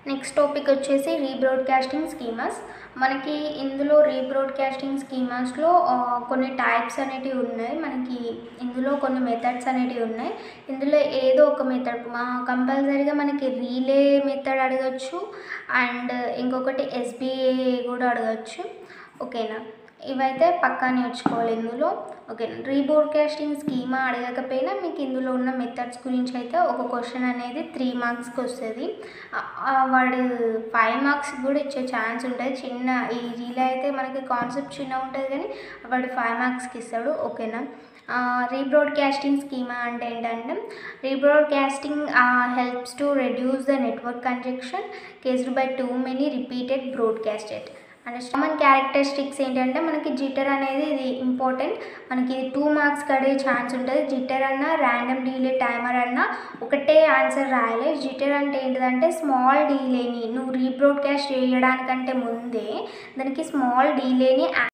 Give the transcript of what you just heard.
Next topic వచ్చేసి రీబ్రాడ్కాస్టింగ్ schemas. మనకి ఇందులో రీబ్రాడ్కాస్టింగ్ స్కీమాస్లో కొన్ని టైప్స్ అనేటివి ఉన్నాయి. మనకి ఇందులో కొన్ని మెథడ్స్ అనేటివి ఉన్నాయి. ఇందులో ఏదో ఒక మెథడ్ కంపల్సరీగా మనకి రీలే మెథడ్ అడగచ్చు అండ్ ఇంకొకటి ఎస్బీఏ కూడా అడగచ్చు. ఓకేనా, ఇవైతే పక్కా నేర్చుకోవాలి ఇందులో. ఓకేనా, రీబ్రాడ్కాస్టింగ్ స్కీమా అడగకపోయినా మీకు ఇందులో ఉన్న మెథడ్స్ గురించి అయితే ఒక క్వశ్చన్ అనేది 3 మార్క్స్కి వస్తుంది. వాడు 5 మార్క్స్ కూడా ఇచ్చే ఛాన్స్ ఉంటుంది. చిన్న ఈ రీలే అయితే మనకి కాన్సెప్ట్ చిన్న ఉంటుంది కానీ వాడు 5 మార్క్స్కి ఇస్తాడు. ఓకేనా, రీబ్రాడ్కాస్టింగ్ స్కీమా అంటే ఏంటంటే rebroadcasting helps to reduce the network congestion caused by too many repeated broadcasted. అంటే కామన్ క్యారెక్టరిస్టిక్స్ ఏంటంటే మనకి జిటర్ అనేది ఇది ఇంపార్టెంట్. మనకి ఇది 2 మార్క్స్ అడిగే ఛాన్స్ ఉంటుంది. జిటర్ అన్న ర్యాండమ్ డీలే టైమర్ అన్న ఒకటే ఆన్సర్ రాయాలి. జిటర్ అంటే ఏంటిదంటే స్మాల్ డీలేని నువ్వు రీబ్రాడ్కాస్ట్ చేయడానికంటే ముందే దానికి స్మాల్ డీలేని